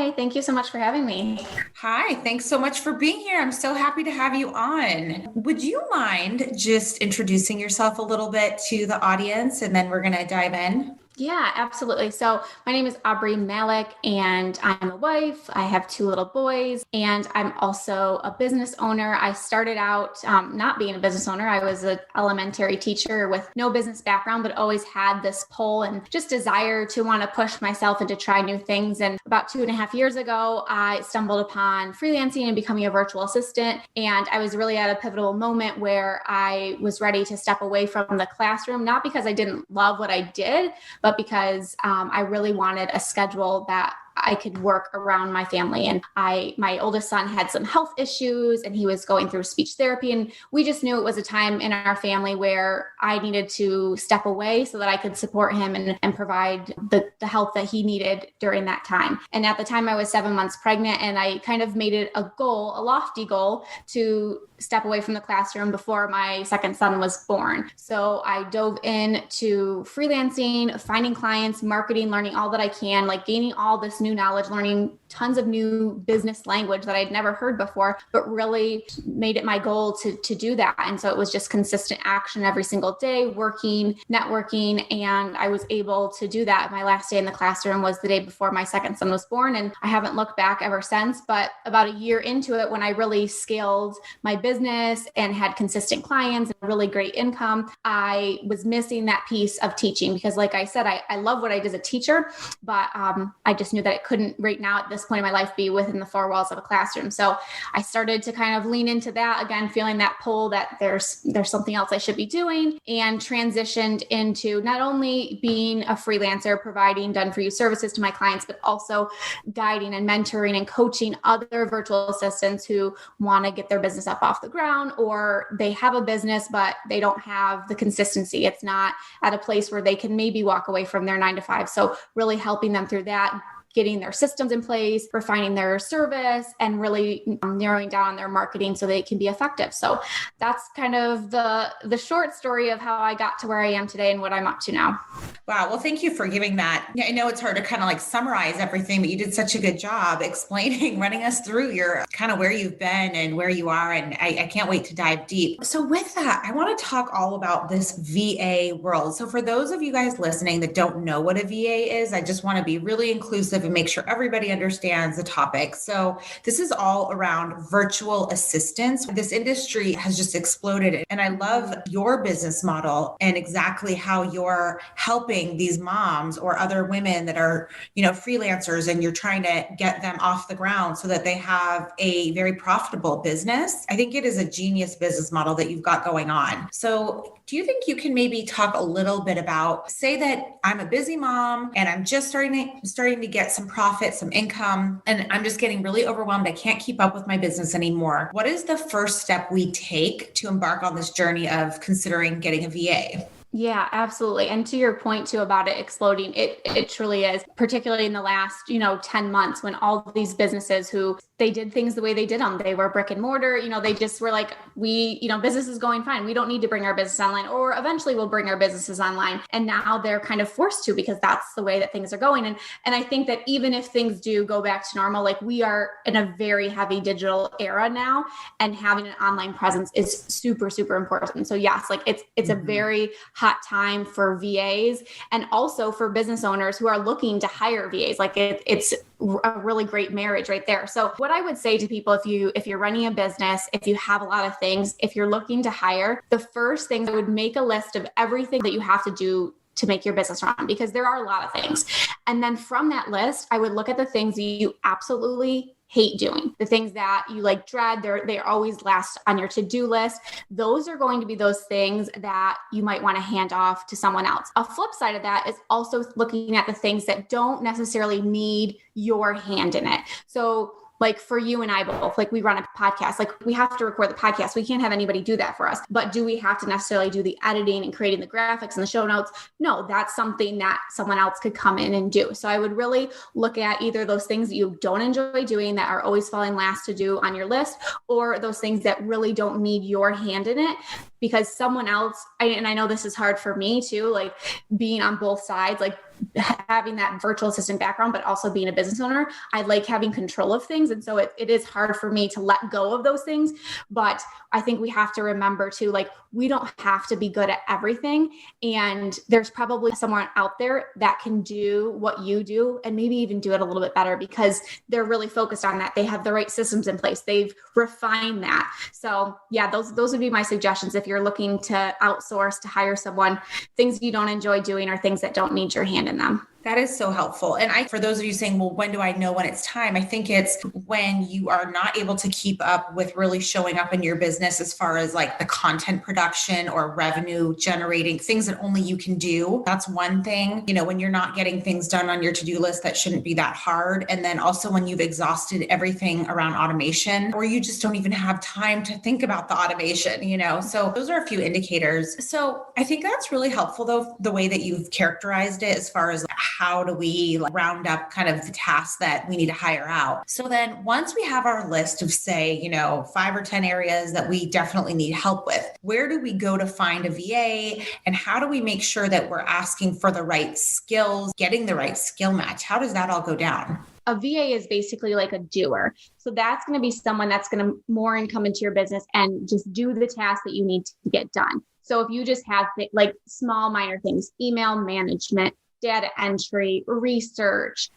Hi, thank you so much for having me. Hi, thanks so much for being here. I'm so happy to have you on. Would you mind just introducing yourself a little bit to the audience and then we're going to dive in? Yeah, absolutely. So my name is Aubree Malick, and I'm a wife. I have two little boys, and I'm also a business owner. I started out not being a business owner. I was an elementary teacher with no business background, but always had this pull and just desire to want to push myself and to try new things. And about 2.5 years ago, I stumbled upon freelancing and becoming a virtual assistant. And I was really at a pivotal moment where I was ready to step away from the classroom, not because I didn't love what I did, but because I really wanted a schedule that I could work around my family. And my oldest son had some health issues and he was going through speech therapy. And we just knew it was a time in our family where I needed to step away so that I could support him and provide the health that he needed during that time. And at the time I was 7 months pregnant, and I kind of made it a goal, a lofty goal, to step away from the classroom before my second son was born. So I dove into freelancing, finding clients, marketing, learning all that I can, like gaining all this new knowledge, learning tons of new business language that I'd never heard before, but really made it my goal to do that. And so it was just consistent action every single day, working, networking, and I was able to do that. My last day in the classroom was the day before my second son was born, and I haven't looked back ever since. But about a year into it, when I really scaled my business and had consistent clients and really great income, I was missing that piece of teaching because, like I said, I love what I did as a teacher, but I just knew that it couldn't right now at this point in my life be within the four walls of a classroom. So I started to kind of lean into that again, feeling that pull that there's something else I should be doing, and transitioned into not only being a freelancer, providing done for you services to my clients, but also guiding and mentoring and coaching other virtual assistants who want to get their business up off the ground, or they have a business, but they don't have the consistency. It's not at a place where they can maybe walk away from their 9 to 5. So really helping them through that, getting their systems in place, refining their service, and really narrowing down on their marketing so they can be effective. So that's kind of the short story of how I got to where I am today and what I'm up to now. Wow. Well, thank you for giving that. Yeah, I know it's hard to kind of like summarize everything, but you did such a good job explaining, running us through your kind of where you've been and where you are. And I can't wait to dive deep. So with that, I want to talk all about this VA world. So for those of you guys listening that don't know what a VA is, I just want to be really inclusive and make sure everybody understands the topic. So this is all around virtual assistants. This industry has just exploded. And I love your business model and exactly how you're helping these moms or other women that are, freelancers, and you're trying to get them off the ground so that they have a very profitable business. I think it is a genius business model that you've got going on. So do you think you can maybe talk a little bit about, say that I'm a busy mom and I'm just starting to get some profit, some income, and I'm just getting really overwhelmed. I can't keep up with my business anymore. What is the first step we take to embark on this journey of considering getting a VA? Yeah, absolutely. And to your point too about it exploding, it truly is, particularly in the last, 10 months when all these businesses who they did things the way they did them, they were brick and mortar, they just were like, business is going fine. We don't need to bring our business online, or eventually we'll bring our businesses online. And now they're kind of forced to, because that's the way that things are going. And I think that even if things do go back to normal, like we are in a very heavy digital era now, and having an online presence is super, super important. So yes, like it's a very hot time for VAs, and also for business owners who are looking to hire VAs. Like it's a really great marriage right there. So what I would say to people, if you're running a business, if you have a lot of things, if you're looking to hire, the first thing, I would make a list of everything that you have to do to make your business run, because there are a lot of things. And then from that list, I would look at the things that you absolutely hate doing, the things that you like dread, they're always last on your to-do list. Those are going to be those things that you might want to hand off to someone else. A flip side of that is also looking at the things that don't necessarily need your hand in it. So like for you and I both, like we run a podcast, like we have to record the podcast. We can't have anybody do that for us. But do we have to necessarily do the editing and creating the graphics and the show notes? No, that's something that someone else could come in and do. So I would really look at either those things that you don't enjoy doing that are always falling last to do on your list, or those things that really don't need your hand in it. because someone else, and I know this is hard for me too, like being on both sides, like having that virtual assistant background, but also being a business owner, I like having control of things. And so it is hard for me to let go of those things. But I think we have to remember too, like, we don't have to be good at everything. And there's probably someone out there that can do what you do and maybe even do it a little bit better because they're really focused on that. They have the right systems in place. They've refined that. So yeah, those would be my suggestions. If you're looking to outsource, to hire someone, things you don't enjoy doing or things that don't need your hand in them. That is so helpful. And for those of you saying, well, when do I know when it's time? I think it's when you are not able to keep up with really showing up in your business as far as like the content production or revenue generating things that only you can do. That's one thing, when you're not getting things done on your to-do list that shouldn't be that hard. And then also when you've exhausted everything around automation, or you just don't even have time to think about the automation, so those are a few indicators. So I think that's really helpful though, the way that you've characterized it as far as how do we round up kind of the tasks that we need to hire out. So then once we have our list of say, 5 or 10 areas that we definitely need help with, where do we go to find a VA and how do we make sure that we're asking for the right skills, getting the right skill match? How does that all go down? A VA is basically like a doer. So that's going to be someone that's going to more income into your business and just do the tasks that you need to get done. So if you just have like small minor things, email management, data entry, research,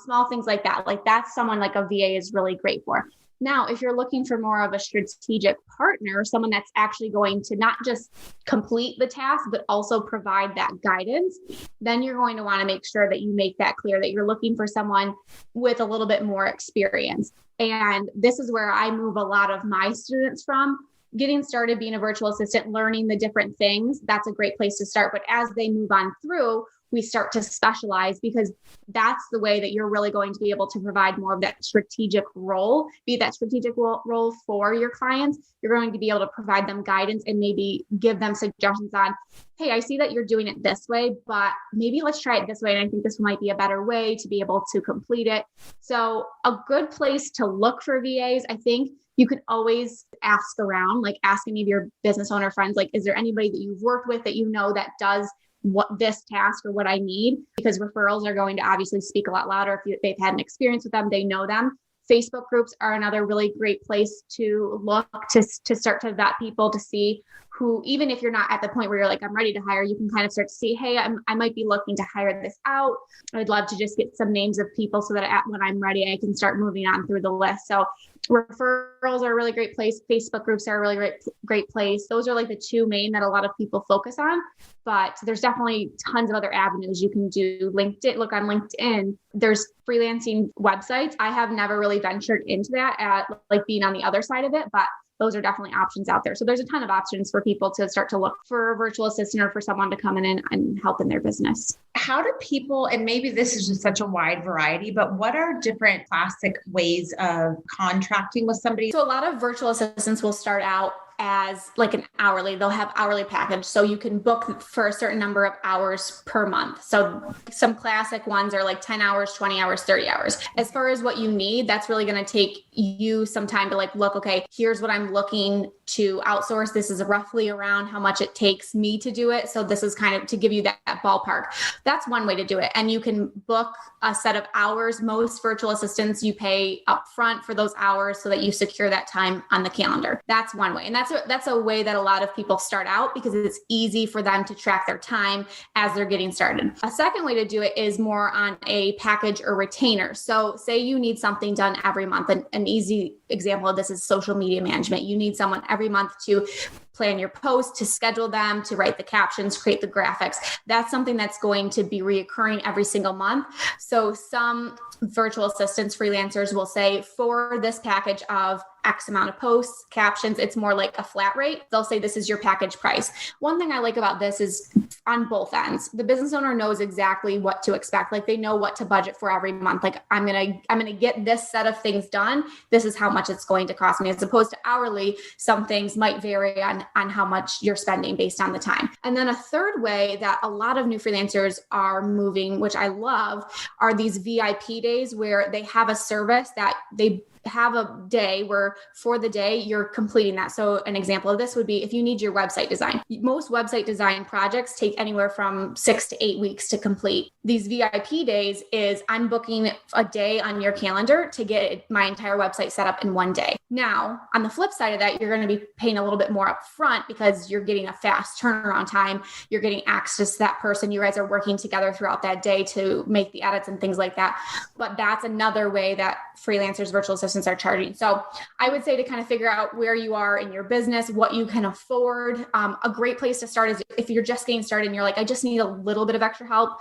small things like that. Like that's someone like a VA is really great for. Now, if you're looking for more of a strategic partner, someone that's actually going to not just complete the task, but also provide that guidance, then you're going to want to make sure that you make that clear that you're looking for someone with a little bit more experience. And this is where I move a lot of my students from. Getting started being a virtual assistant, learning the different things, that's a great place to start. But as they move on through, we start to specialize because that's the way that you're really going to be able to provide more of that strategic role, be that strategic role for your clients. You're going to be able to provide them guidance and maybe give them suggestions on, hey, I see that you're doing it this way, but maybe let's try it this way. And I think this might be a better way to be able to complete it. So a good place to look for VAs, I think, you can always ask around, like ask any of your business owner friends, like, is there anybody that you've worked with that that does what this task or what I need? Because referrals are going to obviously speak a lot louder. If they've had an experience with them, they know them. Facebook groups are another really great place to look to start to vet people to see who, even if you're not at the point where you're like, I'm ready to hire, you can kind of start to see, hey, I might be looking to hire this out. I'd love to just get some names of people so that when I'm ready, I can start moving on through the list. So referrals are a really great place. Facebook groups are a really great place. Those are like the two main that a lot of people focus on, but there's definitely tons of other avenues you can do. Look on LinkedIn. There's freelancing websites. I have never really ventured into that at like being on the other side of it, but those are definitely options out there. So there's a ton of options for people to start to look for a virtual assistant or for someone to come in and help in their business. How do people, and maybe this is just such a wide variety, but what are different classic ways of contracting with somebody? So a lot of virtual assistants will start out as like an hourly, they'll have hourly package. So you can book for a certain number of hours per month. So some classic ones are like 10 hours, 20 hours, 30 hours. As far as what you need, that's really going to take you some time to like, look, okay, here's what I'm looking to outsource. This is roughly around how much it takes me to do it. So this is kind of to give you that ballpark. That's one way to do it. And you can book a set of hours. Most virtual assistants, you pay upfront for those hours so that you secure that time on the calendar. That's one way. And that's a way that a lot of people start out because it's easy for them to track their time as they're getting started. A second way to do it is more on a package or retainer. So say you need something done every month. An easy example of this is social media management. You need someone every month to plan your posts, to schedule them, to write the captions, create the graphics. That's something that's going to be reoccurring every single month. So some virtual assistants, freelancers will say for this package of X amount of posts, captions, it's more like a flat rate. They'll say this is your package price. One thing I like about this is on both ends, the business owner knows exactly what to expect. Like they know what to budget for every month. Like I'm going to get this set of things done. This is how much it's going to cost me, as opposed to hourly. Some things might vary on how much you're spending based on the time. And then a third way that a lot of new freelancers are moving, which I love, are these VIP days where they have a service that they have a day where for the day you're completing that. So an example of this would be if you need your website design. Most website design projects take anywhere from 6 to 8 weeks to complete. These VIP days is I'm booking a day on your calendar to get my entire website set up in one day. Now, on the flip side of that, you're going to be paying a little bit more upfront because you're getting a fast turnaround time. You're getting access to that person. You guys are working together throughout that day to make the edits and things like that. But that's another way that freelancers, virtual assistants are charging. So I would say to kind of figure out where you are in your business, what you can afford. A great place to start is if you're just getting started and you're like, I just need a little bit of extra help,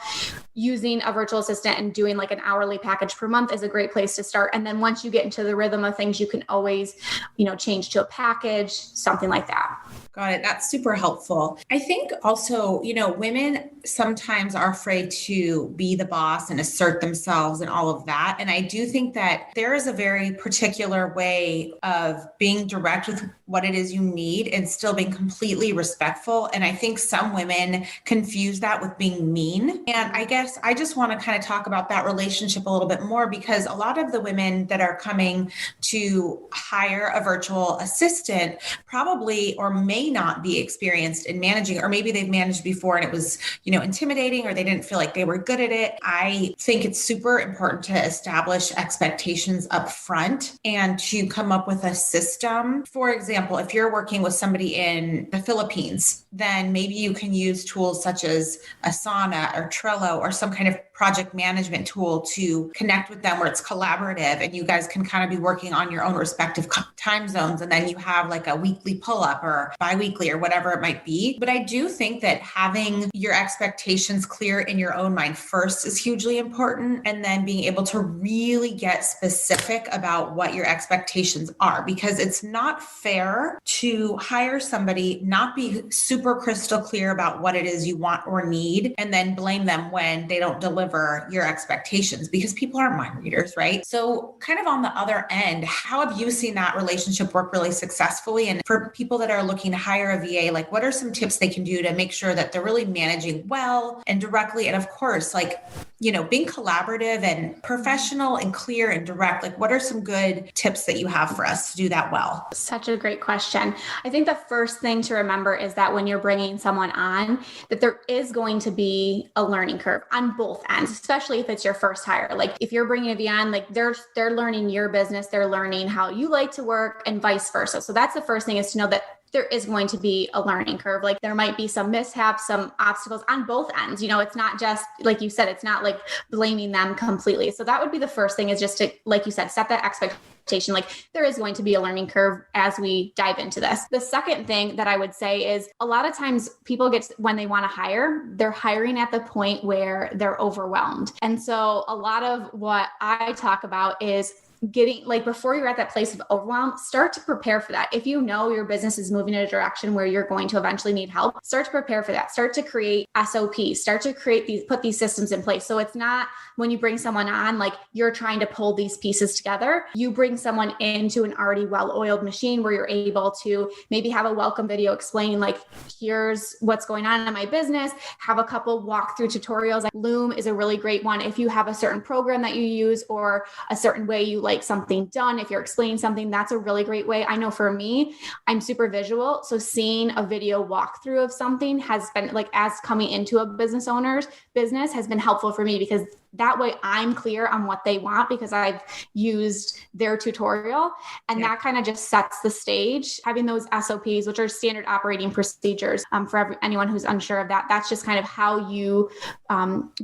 using a virtual assistant and doing like an hourly package per month is a great place to start. And then once you get into the rhythm of things, you can always, change to a package, something like that. Got it. That's super helpful. I think also, women sometimes are afraid to be the boss and assert themselves and all of that. And I do think that there is a very particular way of being direct with what it is you need and still being completely respectful. And I think some women confuse that with being mean. And I guess I just want to kind of talk about that relationship a little bit more, because a lot of the women that are coming to hire a virtual assistant probably or may not be experienced in managing, or maybe they've managed before and it was, intimidating, or they didn't feel like they were good at it. I think it's super important to establish expectations up front and to come up with a system. For example, if you're working with somebody in the Philippines, then maybe you can use tools such as Asana or Trello or some kind of project management tool to connect with them where it's collaborative and you guys can kind of be working on your own respective time zones. And then you have like a weekly pull-up or bi-weekly or whatever it might be. But I do think that having your expectations clear in your own mind first is hugely important. And then being able to really get specific about what your expectations are, because it's not fair to hire somebody, not be super crystal clear about what it is you want or need, and then blame them when they don't deliver your expectations, because people aren't mind readers, right? So kind of on the other end, how have you seen that relationship work really successfully? And for people that are looking to hire a VA, like what are some tips they can do to make sure that they're really managing well and directly? And of course, being collaborative and professional and clear and direct, like what are some good tips that you have for us to do that well? Such a great question. I think the first thing to remember is that when you're bringing someone on, that there is going to be a learning curve on both ends, especially if it's your first hire. Like if you're bringing a VA on, like they're learning your business, they're learning how you like to work and vice versa. So that's the first thing, is to know that there is going to be a learning curve. Like there might be some mishaps, some obstacles on both ends. It's not just, like you said, it's not like blaming them completely. So that would be the first thing, is just to, like you said, set that expectation. Like there is going to be a learning curve as we dive into this. The second thing that I would say is a lot of times people when they want to hire, they're hiring at the point where they're overwhelmed. And so a lot of what I talk about is getting, like, before you're at that place of overwhelm, start to prepare for that. If you know your business is moving in a direction where you're going to eventually need help, start to prepare for that. Start to create SOPs, start to put these systems in place. So it's not when you bring someone on, like you're trying to pull these pieces together. You bring someone into an already well-oiled machine where you're able to maybe have a welcome video explaining, like, here's what's going on in my business, have a couple walkthrough tutorials. Like Loom is a really great one. If you have a certain program that you use or a certain way you like something done, if you're explaining something, that's a really great way. I know for me, I'm super visual. So seeing a video walkthrough of something has been, like, as coming into a business owner's business, has been helpful for me, because that way I'm clear on what they want because I've used their tutorial. And that kind of just sets the stage. Having those SOPs, which are standard operating procedures, for anyone who's unsure of that, that's just kind of how you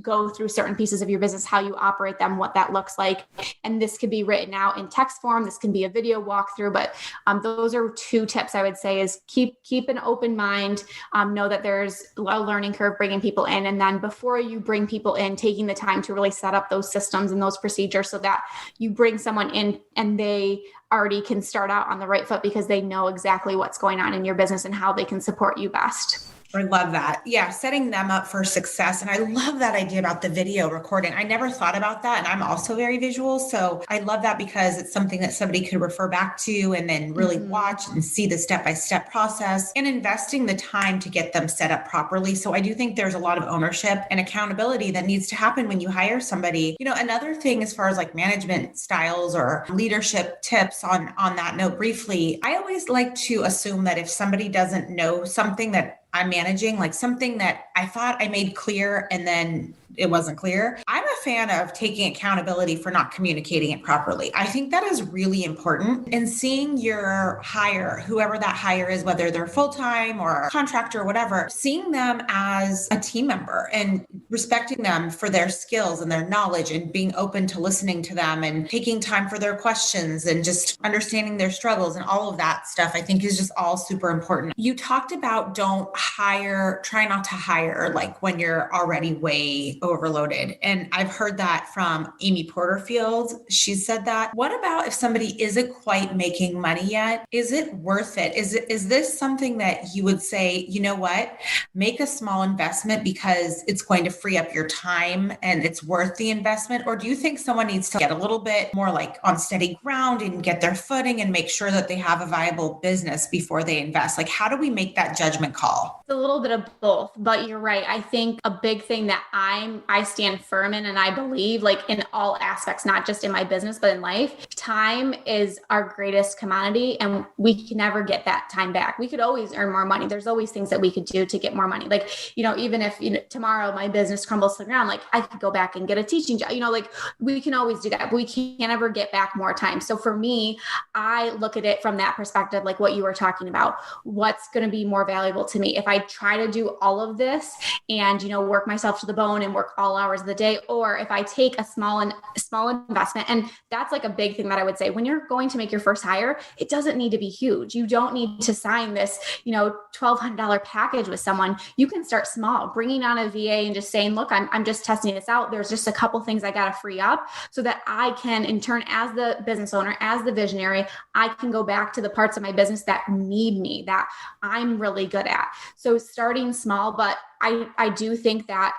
go through certain pieces of your business, how you operate them, what that looks like. And this could be written out in text form. This can be a video walkthrough, but those are two tips I would say is keep an open mind, know that there's a learning curve bringing people in. And then before you bring people in, taking the time to really set up those systems and those procedures so that you bring someone in and they already can start out on the right foot because they know exactly what's going on in your business and how they can support you best. I love that. Yeah, setting them up for success. And I love that idea about the video recording. I never thought about that. And I'm also very visual. So I love that because it's something that somebody could refer back to and then really watch and see the step-by-step process and investing the time to get them set up properly. So I do think there's a lot of ownership and accountability that needs to happen when you hire somebody. Another thing as far as like management styles or leadership tips on that note briefly, I always like to assume that if somebody doesn't know something that I'm managing, like something that I thought I made clear and then it wasn't clear, I'm a fan of taking accountability for not communicating it properly. I think that is really important. And seeing your hire, whoever that hire is, whether they're full-time or a contractor or whatever, seeing them as a team member and respecting them for their skills and their knowledge and being open to listening to them and taking time for their questions and just understanding their struggles and all of that stuff, I think is just all super important. You talked about try not to hire like when you're already way overloaded. And I've heard that from Amy Porterfield. She said that. What about if somebody isn't quite making money yet? Is it worth it? Is this something that you would say, you know what, make a small investment because it's going to free up your time and it's worth the investment? Or do you think someone needs to get a little bit more like on steady ground and get their footing and make sure that they have a viable business before they invest? Like, how do we make that judgment call? It's a little bit of both, but you're right. I think a big thing that I stand firm in, and I believe like in all aspects, not just in my business, but in life, time is our greatest commodity and we can never get that time back. We could always earn more money. There's always things that we could do to get more money. Like, even if, tomorrow my business crumbles to the ground, like I could go back and get a teaching job, like we can always do that, but we can't ever get back more time. So for me, I look at it from that perspective, like what you were talking about, what's going to be more valuable to me. If I try to do all of this and, work myself to the bone and work all hours of the day, or if I take a small investment. And that's like a big thing that I would say when you're going to make your first hire, it doesn't need to be huge. You don't need to sign this, $1,200 package with someone. You can start small, bringing on a VA and just saying, look, I'm just testing this out. There's just a couple things I got to free up so that I can, in turn, as the business owner, as the visionary, I can go back to the parts of my business that need me, that I'm really good at. So starting small, but I do think that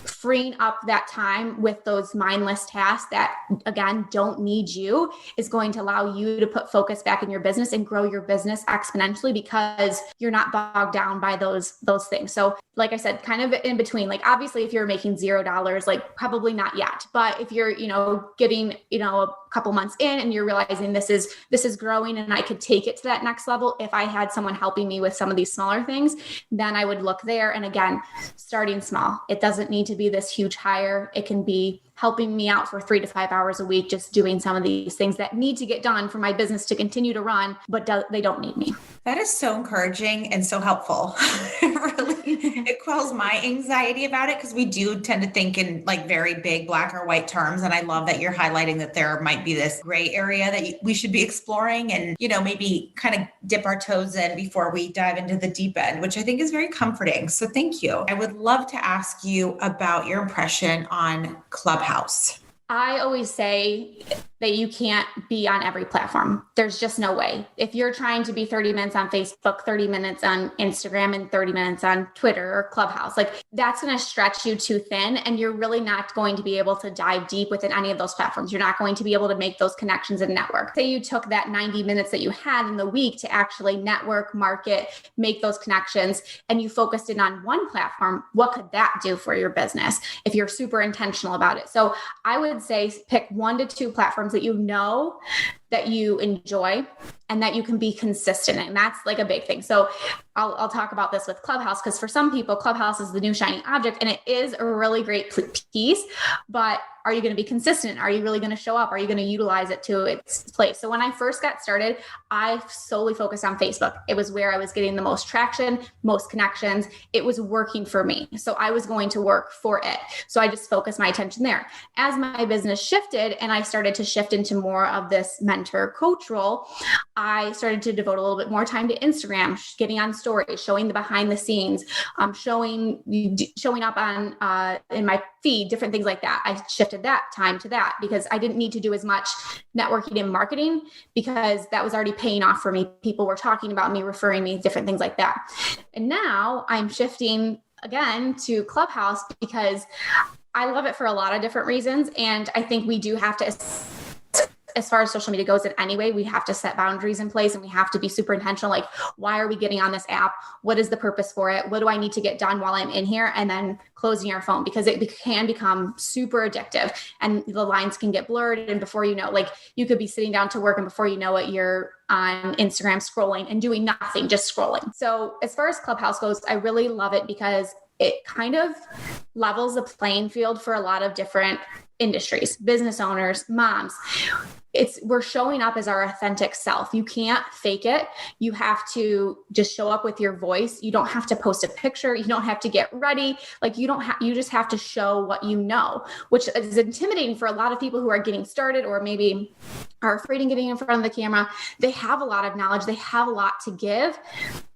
freeing up that time with those mindless tasks that, again, don't need you is going to allow you to put focus back in your business and grow your business exponentially because you're not bogged down by those things. So like I said, kind of in between, like obviously if you're making $0, like probably not yet, but if you're, getting, a couple months in and you're realizing this is growing and I could take it to that next level. If I had someone helping me with some of these smaller things, then I would look there. And again, starting small. It doesn't need to be this huge hire. It can be helping me out for 3 to 5 hours a week, just doing some of these things that need to get done for my business to continue to run, but they don't need me. That is so encouraging and so helpful. It quells my anxiety about it because we do tend to think in like very big black or white terms. And I love that you're highlighting that there might be this gray area that we should be exploring and, maybe kind of dip our toes in before we dive into the deep end, which I think is very comforting. So thank you. I would love to ask you about your impression on Clubhouse. I always say that you can't be on every platform. There's just no way. If you're trying to be 30 minutes on Facebook, 30 minutes on Instagram, and 30 minutes on Twitter or Clubhouse, like that's going to stretch you too thin. And you're really not going to be able to dive deep within any of those platforms. You're not going to be able to make those connections and network. Say you took that 90 minutes that you had in the week to actually network, market, make those connections, and you focused in on one platform. What could that do for your business if you're super intentional about it? So I would say pick 1 to 2 platforms that that you enjoy and that you can be consistent in. That's like a big thing. So I'll talk about this with Clubhouse because for some people, Clubhouse is the new shiny object and it is a really great piece, but are you going to be consistent? Are you really going to show up? Are you going to utilize it to its place? So when I first got started, I solely focused on Facebook. It was where I was getting the most traction, most connections. It was working for me. So I was going to work for it. So I just focused my attention there. As my business shifted and I started to shift into more of this mentor coach role, I started to devote a little bit more time to Instagram, getting on stories, showing the behind the scenes, showing up on in my feed, different things like that. I shifted that time to that because I didn't need to do as much networking and marketing because that was already paying off for me. People were talking about me, referring me, different things like that. And now I'm shifting again to Clubhouse because I love it for a lot of different reasons. And I think we do have to, as far as social media goes in any way, we have to set boundaries in place and we have to be super intentional. Like, why are we getting on this app? What is the purpose for it? What do I need to get done while I'm in here? And then closing our phone, because it can become super addictive and the lines can get blurred. And before you know, like, you could be sitting down to work and before you know it, you're on Instagram scrolling and doing nothing, just scrolling. So as far as Clubhouse goes, I really love it because it kind of levels the playing field for a lot of different industries, business owners, moms. We're showing up as our authentic self. You can't fake it. You have to just show up with your voice. You don't have to post a picture. You don't have to get ready. Like, you just have to show what you know, which is intimidating for a lot of people who are getting started or maybe are afraid of getting in front of the camera. They have a lot of knowledge. They have a lot to give,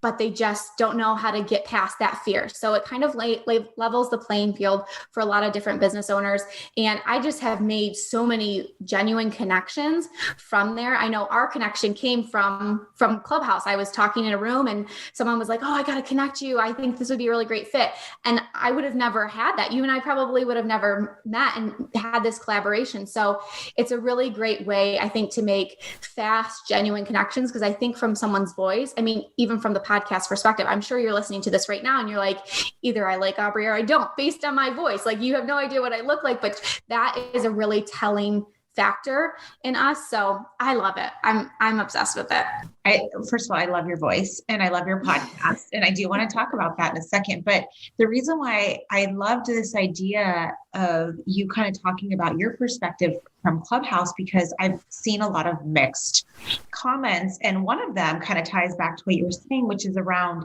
but they just don't know how to get past that fear. So it kind of levels the playing field for a lot of different business owners. And I just have made so many genuine connections from there. I know our connection came from Clubhouse. I was talking in a room and someone was like, "Oh, I got to connect you. I think this would be a really great fit." And I would have never had that. You and I probably would have never met and had this collaboration. So it's a really great way, I think, to make fast, genuine connections. Because I think from someone's voice, I mean, even from the podcast perspective, I'm sure you're listening to this right now and you're like, either I like Aubree or I don't, based on my voice. Like, you have no idea what I look like, but that is a really telling factor in us. So I love it. I'm obsessed with it. First of all, I love your voice and I love your podcast. And I do want to talk about that in a second. But the reason why I loved this idea of you kind of talking about your perspective from Clubhouse, because I've seen a lot of mixed comments. And one of them kind of ties back to what you were saying, which is around,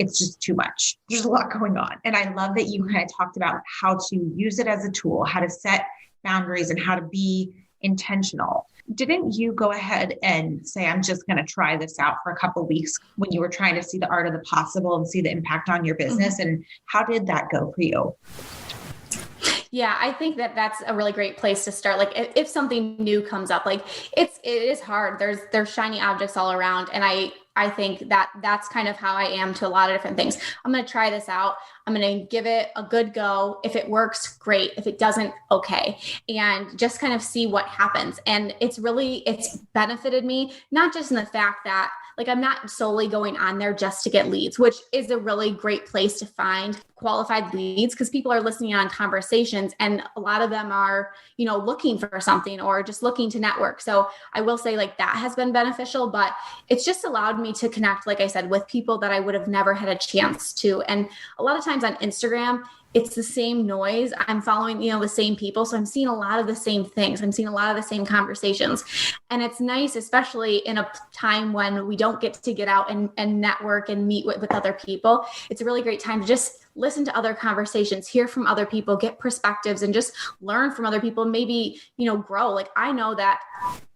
it's just too much. There's a lot going on. And I love that you kind of talked about how to use it as a tool, how to set boundaries and how to be intentional. Didn't you go ahead and say, I'm just going to try this out for a couple of weeks when you were trying to see the art of the possible and see the impact on your business? Mm-hmm. And how did that go for you? Yeah, I think that's a really great place to start. Like, if something new comes up, like it is hard. There's shiny objects all around. And I think that's kind of how I am to a lot of different things. I'm going to try this out. I'm going to give it a good go. If it works, great. If it doesn't, okay. And just kind of see what happens. And it's benefited me, not just in the fact that, like, I'm not solely going on there just to get leads, which is a really great place to find qualified leads, because people are listening on conversations and a lot of them are, looking for something or just looking to network. So I will say, like, that has been beneficial, but it's just allowed me to connect, like I said, with people that I would have never had a chance to. And a lot of times on Instagram, it's the same noise. I'm following, the same people. So I'm seeing a lot of the same things. I'm seeing a lot of the same conversations. And it's nice, especially in a time when we don't get to get out and network and meet with other people. It's a really great time to just listen to other conversations, hear from other people, get perspectives, and just learn from other people, maybe, grow. Like, I know that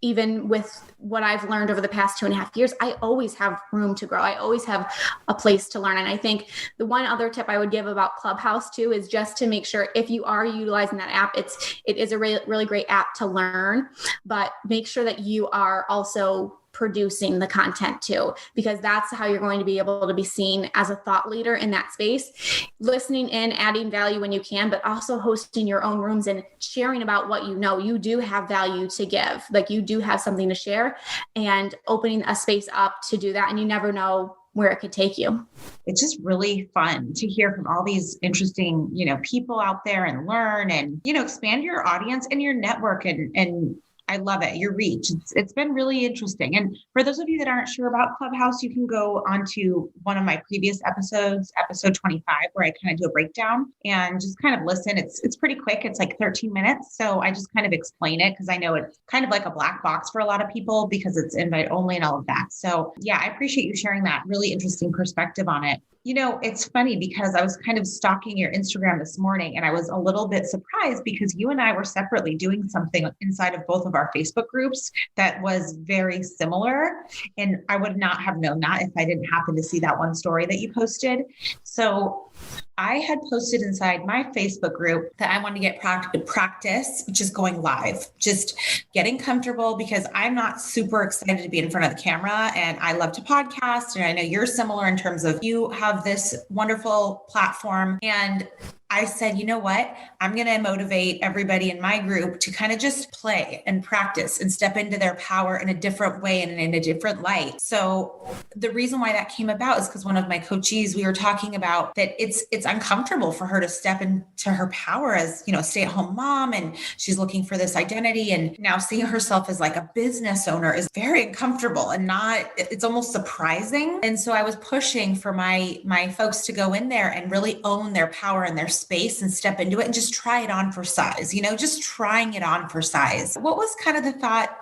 even with what I've learned over the past 2.5 years, I always have room to grow. I always have a place to learn. And I think the one other tip I would give about Clubhouse too is just to make sure, if you are utilizing that app, it is a really great app to learn, but make sure that you are also producing the content too, because that's how you're going to be able to be seen as a thought leader in that space, listening in, adding value when you can, but also hosting your own rooms and sharing about what you know. You do have value to give, like, you do have something to share, and opening a space up to do that. And you never know where it could take you. It's just really fun to hear from all these interesting, people out there and learn and, expand your audience and your network and I love it. Your reach. It's been really interesting. And for those of you that aren't sure about Clubhouse, you can go onto one of my previous episodes, episode 25, where I kind of do a breakdown and just kind of listen. It's pretty quick. It's like 13 minutes. So I just kind of explain it because I know it's kind of like a black box for a lot of people because it's invite only and all of that. So yeah, I appreciate you sharing that really interesting perspective on it. It's funny because I was kind of stalking your Instagram this morning and I was a little bit surprised because you and I were separately doing something inside of both of of our Facebook groups that was very similar. And I would not have known that if I didn't happen to see that one story that you posted. So I had posted inside my Facebook group that I wanted to get practice just going live, just getting comfortable, because I'm not super excited to be in front of the camera, and I love to podcast. And I know you're similar in terms of you have this wonderful platform. And I said, you know what? I'm going to motivate everybody in my group to kind of just play and practice and step into their power in a different way and in a different light. So the reason why that came about is because one of my coachees, we were talking about that it's uncomfortable for her to step into her power as, a stay-at-home mom, and she's looking for this identity, and now seeing herself as like a business owner is very uncomfortable and it's almost surprising. And so I was pushing for my folks to go in there and really own their power and their space and step into it and just try it on for size, just trying it on for size. What was kind of the thought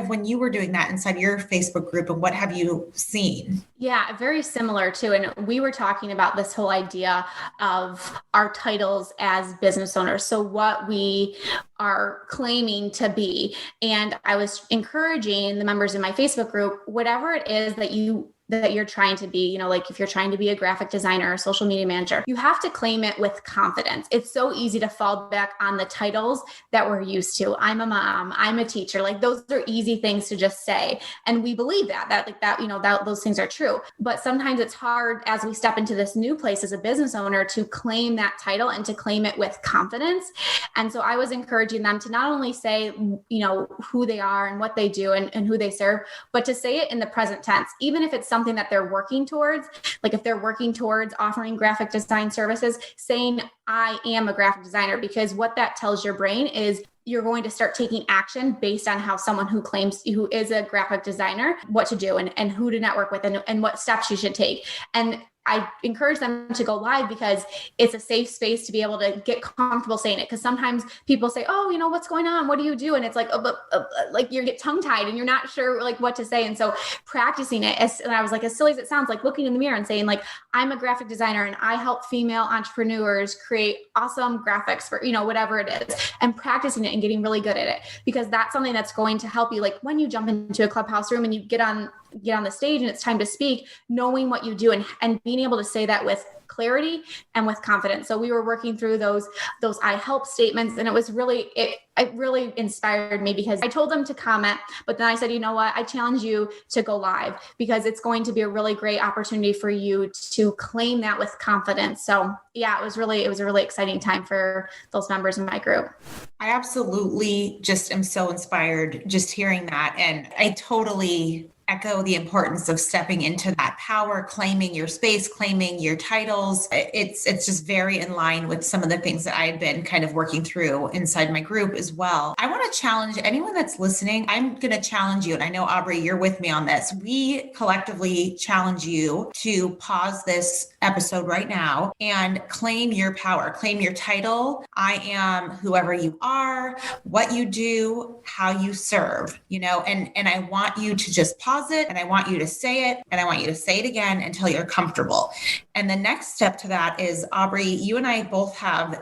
when you were doing that inside your Facebook group, and what have you seen? Yeah, very similar too. And we were talking about this whole idea of our titles as business owners. So what we are claiming to be. And I was encouraging the members in my Facebook group, whatever it is that you're trying to be, like if you're trying to be a graphic designer or social media manager, you have to claim it with confidence. It's so easy to fall back on the titles that we're used to. I'm a mom, I'm a teacher. Like those are easy things to just say. And we believe that those things are true. But sometimes it's hard as we step into this new place as a business owner to claim that title and to claim it with confidence. And so I was encouraging them to not only say, who they are and what they do and who they serve, but to say it in the present tense, even if it's something that they're working towards. Like if they're working towards offering graphic design services, saying, I am a graphic designer, because what that tells your brain is you're going to start taking action based on how someone who is a graphic designer, what to do and who to network with and what steps you should take. And I encourage them to go live because it's a safe space to be able to get comfortable saying it. Because sometimes people say, oh, what's going on? What do you do? And it's like, like you get tongue tied and you're not sure like what to say. And so practicing it, and I was like, as silly as it sounds, like looking in the mirror and saying like, I'm a graphic designer and I help female entrepreneurs create awesome graphics for, whatever it is, and practicing it and getting really good at it, because that's something that's going to help you. Like when you jump into a clubhouse room and you get on the stage and it's time to speak, knowing what you do and being able to say that with clarity and with confidence. So we were working through those I help statements, and it was really, it really inspired me, because I told them to comment, but then I said, you know what, I challenge you to go live, because it's going to be a really great opportunity for you to claim that with confidence. So yeah, it was a really exciting time for those members in my group. I absolutely just am so inspired just hearing that. And I totally echo the importance of stepping into that power, claiming your space, claiming your titles. It's just very in line with some of the things that I had been kind of working through inside my group as well. I want to challenge anyone that's listening. I'm going to challenge you. And I know, Aubree, you're with me on this. We collectively challenge you to pause this episode right now and claim your power, claim your title. I am whoever you are, what you do, how you serve, and I want you to just pause it, and I want you to say it, and I want you to say it again until you're comfortable. And the next step to that is, Aubree, you and I both have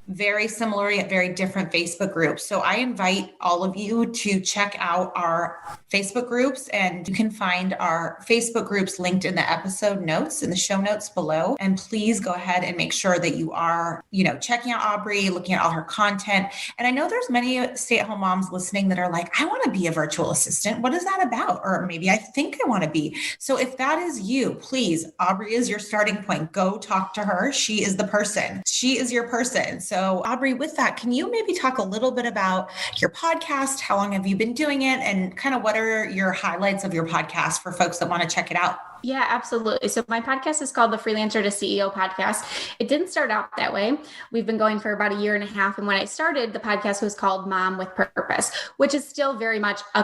very similar yet very different Facebook groups. So I invite all of you to check out our Facebook groups, and you can find our Facebook groups linked in the episode notes, in the show notes below. And please go ahead and make sure that you are, checking out Aubree, looking at all her content. And I know there's many stay-at-home moms listening that are like, I want to be a virtual assistant. What is that about? Or maybe I think I want to be. So if that is you, please, Aubree is your starting point. Go talk to her. She is the person. She is your person. So Aubree, with that, can you maybe talk a little bit about your podcast? How long have you been doing it? And kind of what are your highlights of your podcast for folks that want to check it out? Yeah, absolutely. So my podcast is called the Freelancer to CEO podcast. It didn't start out that way. We've been going for about 1.5 years. And when I started, the podcast was called Mom with Purpose, which is still very much a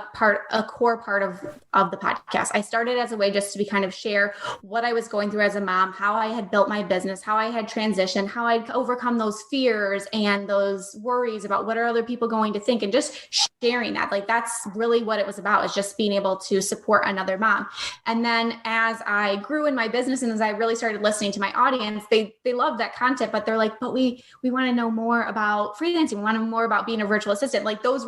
core part of the podcast. I started as a way just to kind of share what I was going through as a mom, how I had built my business, how I had transitioned, how I'd overcome those fears and those worries about what are other people going to think, and just sharing that. Like that's really what it was about, is just being able to support another mom. And then as as I grew in my business and as I really started listening to my audience, they love that content, but they're like, but we want to know more about freelancing. We want to know more about being a virtual assistant. Like those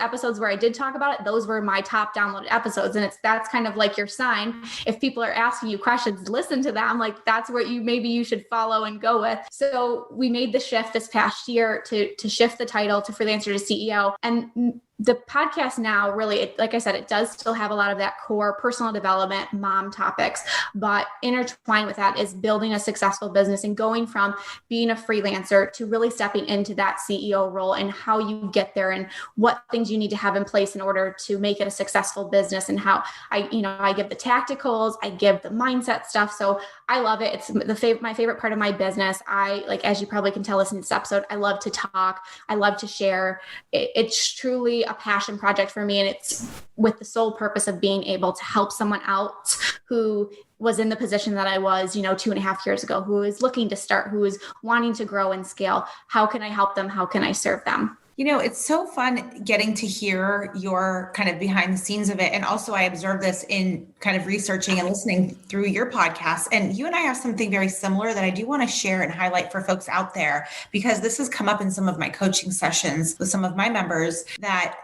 episodes where I did talk about it. Those were my top downloaded episodes. And that's kind of like your sign. If people are asking you questions, listen to them. Like that's where maybe you should follow and go with. So we made the shift this past year to shift the title to freelancer to CEO. And the podcast now really, like I said, it does still have a lot of that core personal development, mom topics, but intertwined with that is building a successful business and going from being a freelancer to really stepping into that CEO role and how you get there and what things you need to have in place in order to make it a successful business, and how I give the tacticals, I give the mindset stuff. So I love it. It's my favorite part of my business. As you probably can tell, listening to this episode, I love to talk. I love to share. It's truly a passion project for me. And it's with the sole purpose of being able to help someone else who was in the position that I was, 2.5 years ago, who is looking to start, who is wanting to grow and scale. How can I help them? How can I serve them? It's so fun getting to hear your kind of behind the scenes of it. And also I observed this in kind of researching and listening through your podcast. And you and I have something very similar that I do want to share and highlight for folks out there, because this has come up in some of my coaching sessions with some of my members that,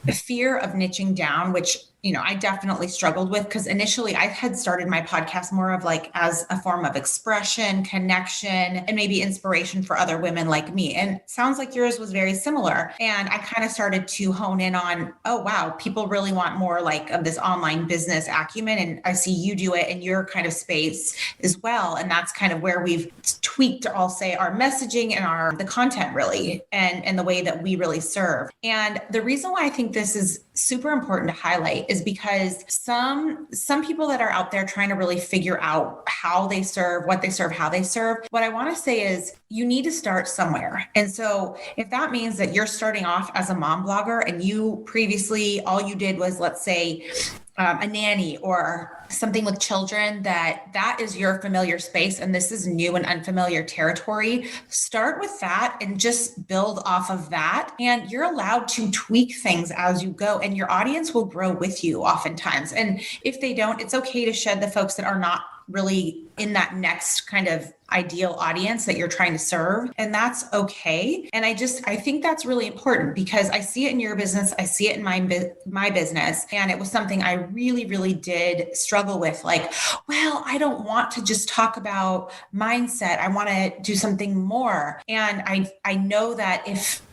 this fear of niching down, which I definitely struggled with, because initially I had started my podcast more of like as a form of expression, connection, and maybe inspiration for other women like me. And it sounds like yours was very similar. And I kind of started to hone in on, oh, wow, people really want more like of this online business acumen. And I see you do it in your kind of space as well. And that's kind of where we've tweaked, I'll say, our messaging and the content really, and the way that we really serve. And the reason why I think this is super important to highlight is because some people that are out there trying to really figure out how they serve, what they serve, how they serve. What I want to say is you need to start somewhere. And so if that means that you're starting off as a mom blogger and you previously, all you did was, let's say, a nanny or something with children, that is your familiar space and this is new and unfamiliar territory, start with that and just build off of that. And you're allowed to tweak things as you go, and your audience will grow with you oftentimes. And if they don't, it's okay to shed the folks that are not really in that next kind of ideal audience that you're trying to serve. And that's okay. And I think that's really important, because I see it in your business. I see it in my business. And it was something I really, really did struggle with. Like, well, I don't want to just talk about mindset. I want to do something more. And I know that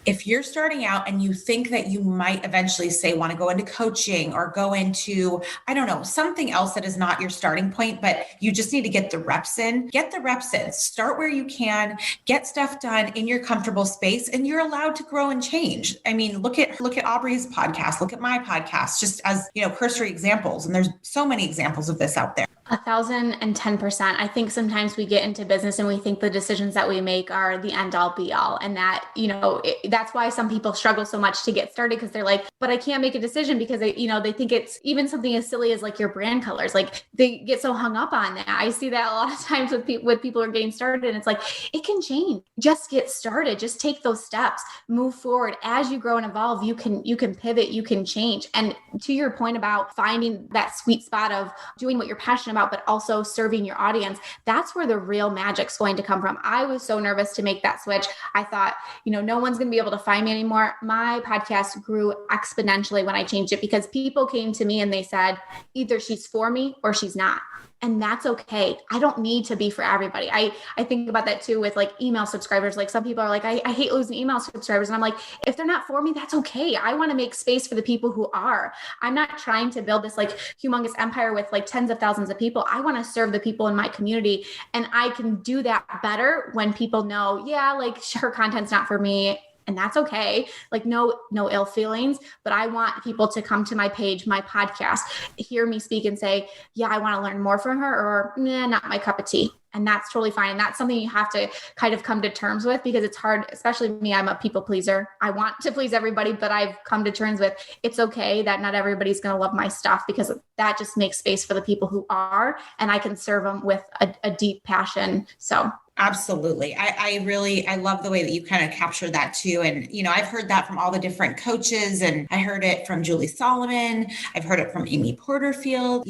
if you're starting out and you think that you might eventually say, want to go into coaching or go into, I don't know, something else that is not your starting point, but you just need to get the reps in, start where you can, get stuff done in your comfortable space, and you're allowed to grow and change. I mean, look at Aubree's podcast, look at my podcast, just as, cursory examples. And there's so many examples of this out there. 1,010%. I think sometimes we get into business and we think the decisions that we make are the end all be all. And that, that's why some people struggle so much to get started, because they're like, but I can't make a decision because they think it's even something as silly as like your brand colors. Like they get so hung up on that. I see that a lot of times with people who are getting started, and it's like, it can change. Just get started. Just take those steps, move forward. As you grow and evolve, you can pivot, you can change. And to your point about finding that sweet spot of doing what you're passionate about, but also serving your audience, that's where the real magic's going to come from. I was so nervous to make that switch. I thought, no one's going to be able to find me anymore. My podcast grew exponentially when I changed it, because people came to me and they said, either she's for me or she's not. And that's okay. I don't need to be for everybody. I think about that too with like email subscribers. Like some people are like, I hate losing email subscribers. And I'm like, if they're not for me, that's okay. I want to make space for the people who are. I'm not trying to build this like humongous empire with like tens of thousands of people. I want to serve the people in my community. And I can do that better when people know, yeah, like her content's not for me. And that's okay. Like no ill feelings, but I want people to come to my page, my podcast, hear me speak and say, yeah, I want to learn more from her, or nah, not my cup of tea. And that's totally fine. And that's something you have to kind of come to terms with, because it's hard, especially me. I'm a people pleaser. I want to please everybody, but I've come to terms with it's okay that not everybody's going to love my stuff, because that just makes space for the people who are, and I can serve them with a deep passion. So Absolutely. I love the way that you kind of capture that too. And, I've heard that from all the different coaches, and I heard it from Julie Solomon. I've heard it from Amy Porterfield.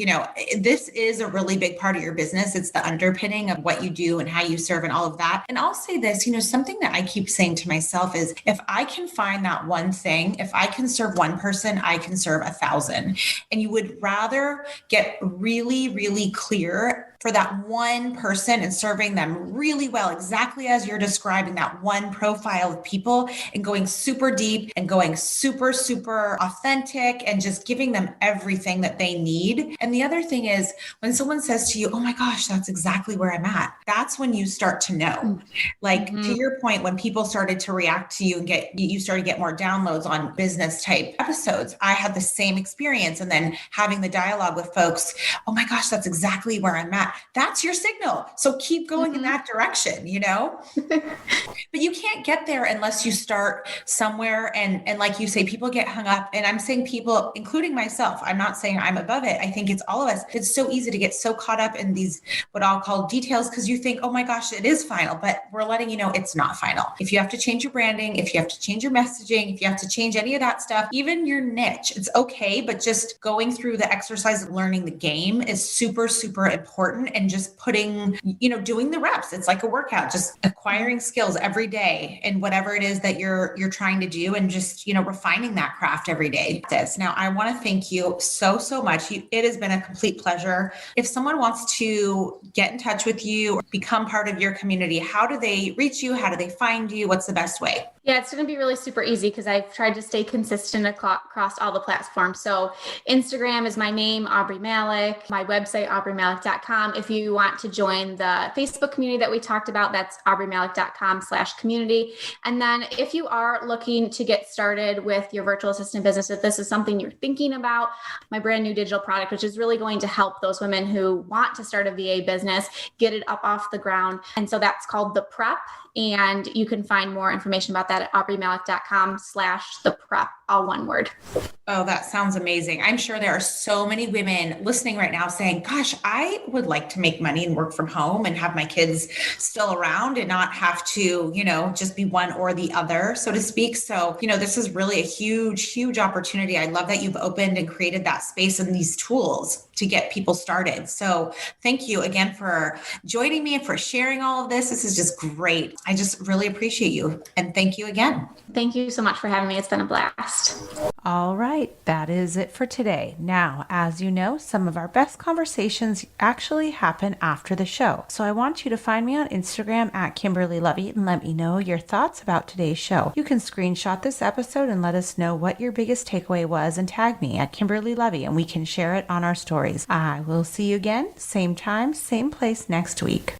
This is a really big part of your business. It's the underpinning of what you do and how you serve and all of that. And I'll say this, something that I keep saying to myself is, if I can find that one thing, if I can serve one person, I can serve 1,000. And you would rather get really, really clear for that one person and serving them really well, exactly as you're describing, that one profile of people, and going super deep and going super, super authentic and just giving them everything that they need. And the other thing is, when someone says to you, oh my gosh, that's exactly where I'm at, that's when you start to know. Like to your point, when people started to react to you and you started to get more downloads on business type episodes, I had the same experience. And then having the dialogue with folks, oh my gosh, that's exactly where I'm at. That's your signal. So keep going in that direction, but you can't get there unless you start somewhere. And like you say, people get hung up, and I'm saying people, including myself, I'm not saying I'm above it. I think it's all of us. It's so easy to get so caught up in these, what I'll call details, because you think, oh my gosh, it is final, but we're letting you know it's not final. If you have to change your branding, if you have to change your messaging, if you have to change any of that stuff, even your niche, it's okay. But just going through the exercise of learning the game is super, super important. And just putting, doing the reps. It's like a workout, just acquiring skills every day and whatever it is that you're trying to do, and just, refining that craft every day. Now, I want to thank you so, so much. It has been a complete pleasure. If someone wants to get in touch with you or become part of your community, how do they reach you? How do they find you? What's the best way? Yeah, it's going to be really super easy because I've tried to stay consistent across all the platforms. So Instagram is my name, Aubree Malick, my website, aubreemalick.com. If you want to join the Facebook community that we talked about, that's aubreemalick.com/community. And then if you are looking to get started with your virtual assistant business, if this is something you're thinking about, my brand new digital product, which is really going to help those women who want to start a VA business, get it up off the ground. And so that's called The Prep. And you can find more information about that at aubreemalick.com/theprep, all one word. Oh, that sounds amazing. I'm sure there are so many women listening right now saying, gosh, I would like to make money and work from home and have my kids still around and not have to, just be one or the other, so to speak. So, this is really a huge, huge opportunity. I love that you've opened and created that space and these tools to get people started. So thank you again for joining me and for sharing all of this. This is just great. I just really appreciate you. And thank you again. Thank you so much for having me. It's been a blast. All right, that is it for today. Now, as you know, some of our best conversations actually happen after the show. So I want you to find me on Instagram at Kimberly Lovey and let me know your thoughts about today's show. You can screenshot this episode and let us know what your biggest takeaway was and tag me at Kimberly Lovey, and we can share it on our stories. I will see you again, same time, same place next week.